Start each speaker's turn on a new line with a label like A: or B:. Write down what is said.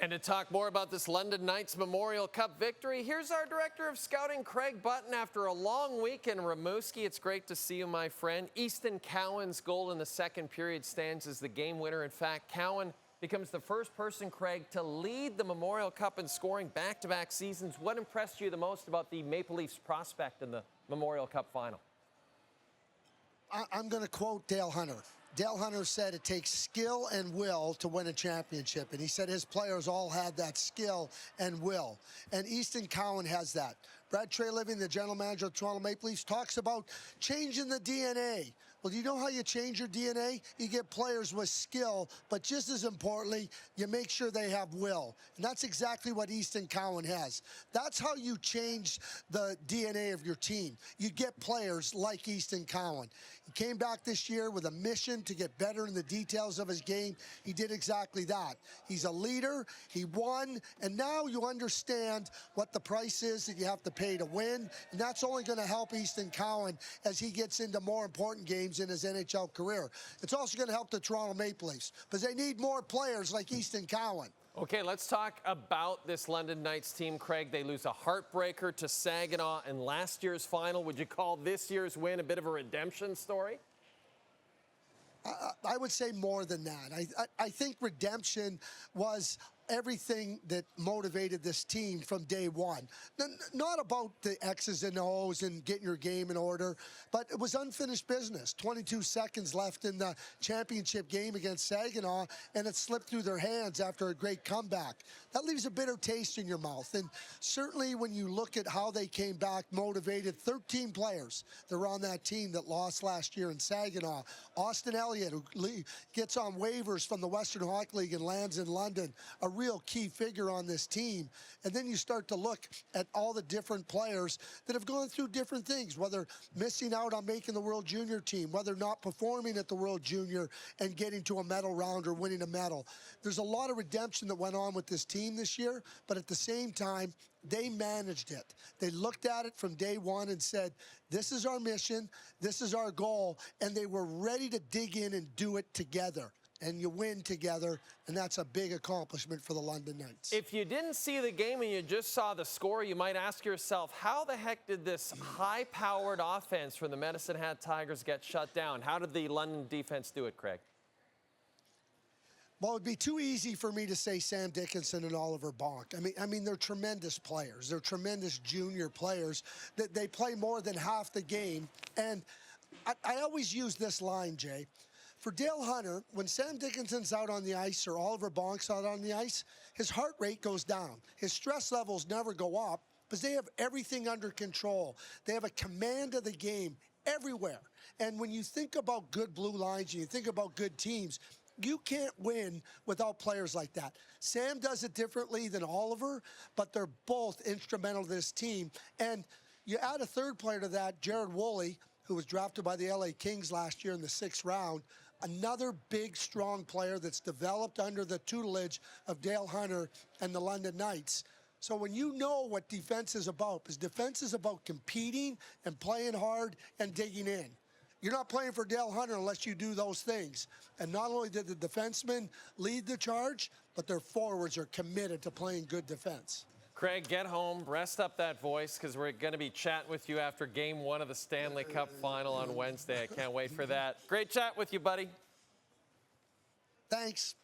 A: And to talk more about this London Knights Memorial Cup victory, here's our Director of Scouting, Craig Button. After a long week in Rimouski, it's great to see you, my friend. Easton Cowan's goal in the second period stands as the game winner. In fact, Cowan becomes the first person, Craig, to lead the Memorial Cup in scoring back-to-back seasons. What impressed you the most about the Maple Leafs prospect in the Memorial Cup final?
B: I'm going to quote Dale Hunter. Dale Hunter said it takes skill and will to win a championship. And he said his players all had that skill and will. And Easton Cowan has that. Brad Treliving, the general manager of the Toronto Maple Leafs, talks about changing the DNA. Well, do you know how you change your DNA? You get players with skill, but just as importantly, you make sure they have will. And that's exactly what Easton Cowan has. That's how you change the DNA of your team. You get players like Easton Cowan. He came back this year with a mission to get better in the details of his game. He did exactly that. He's a leader, he won, and now you understand what the price is that you have to pay to win, and that's only going to help Easton Cowan as he gets into more important games in his NHL career. It's also going to help the Toronto Maple Leafs because they need more players like Easton Cowan.
A: Okay, let's talk about this London Knights team, Craig. They lose a heartbreaker to Saginaw in last year's final. Would you call this year's win a bit of a redemption story?
B: I would say more than that. I think redemption was everything that motivated this team from day one. Not about the X's and O's and getting your game in order, but it was unfinished business. 22 seconds left in the championship game against Saginaw, and it slipped through their hands after a great comeback. That leaves a bitter taste in your mouth. And certainly when you look at how they came back, motivated 13 players that were on that team that lost last year in Saginaw. Austin Elliott, who gets on waivers from the Western Hockey League and lands in London, a real key figure on this team. And then you start to look at all the different players that have gone through different things, whether missing out on making the World Junior team, whether not performing at the World Junior and getting to a medal round or winning a medal. There's a lot of redemption that went on with this team this year, but at the same time, they managed it. They looked at it from day one and said, this is our mission, this is our goal, and they were ready to dig in and do it together. And you win together, and that's a big accomplishment for the London Knights.
A: If you didn't see the game and you just saw the score, you might ask yourself, how the heck did this high-powered offense from the Medicine Hat Tigers get shut down? How did the London defense do it, Craig?
B: Well, it'd be too easy for me to say Sam Dickinson and Oliver Bonk. I mean, they're tremendous players. They're tremendous junior players. That they play more than half the game. And I always use this line, Jay. For Dale Hunter, when Sam Dickinson's out on the ice or Oliver Bonk's out on the ice, his heart rate goes down. His stress levels never go up because they have everything under control. They have a command of the game everywhere. And when you think about good blue lines and you think about good teams, you can't win without players like that. Sam does it differently than Oliver, but they're both instrumental to this team. And you add a third player to that, Jared Woolley, who was drafted by the LA Kings last year in the 6th round, another big, strong player that's developed under the tutelage of Dale Hunter and the London Knights. So when you know what defense is about, because defense is about competing and playing hard and digging in. You're not playing for Dale Hunter unless you do those things. And not only did the defensemen lead the charge, but their forwards are committed to playing good defense.
A: Craig, get home, rest up that voice, because we're going to be chatting with you after Game 1 of the Stanley Cup Final on Wednesday. I can't wait for that. Great chat with you, buddy.
B: Thanks.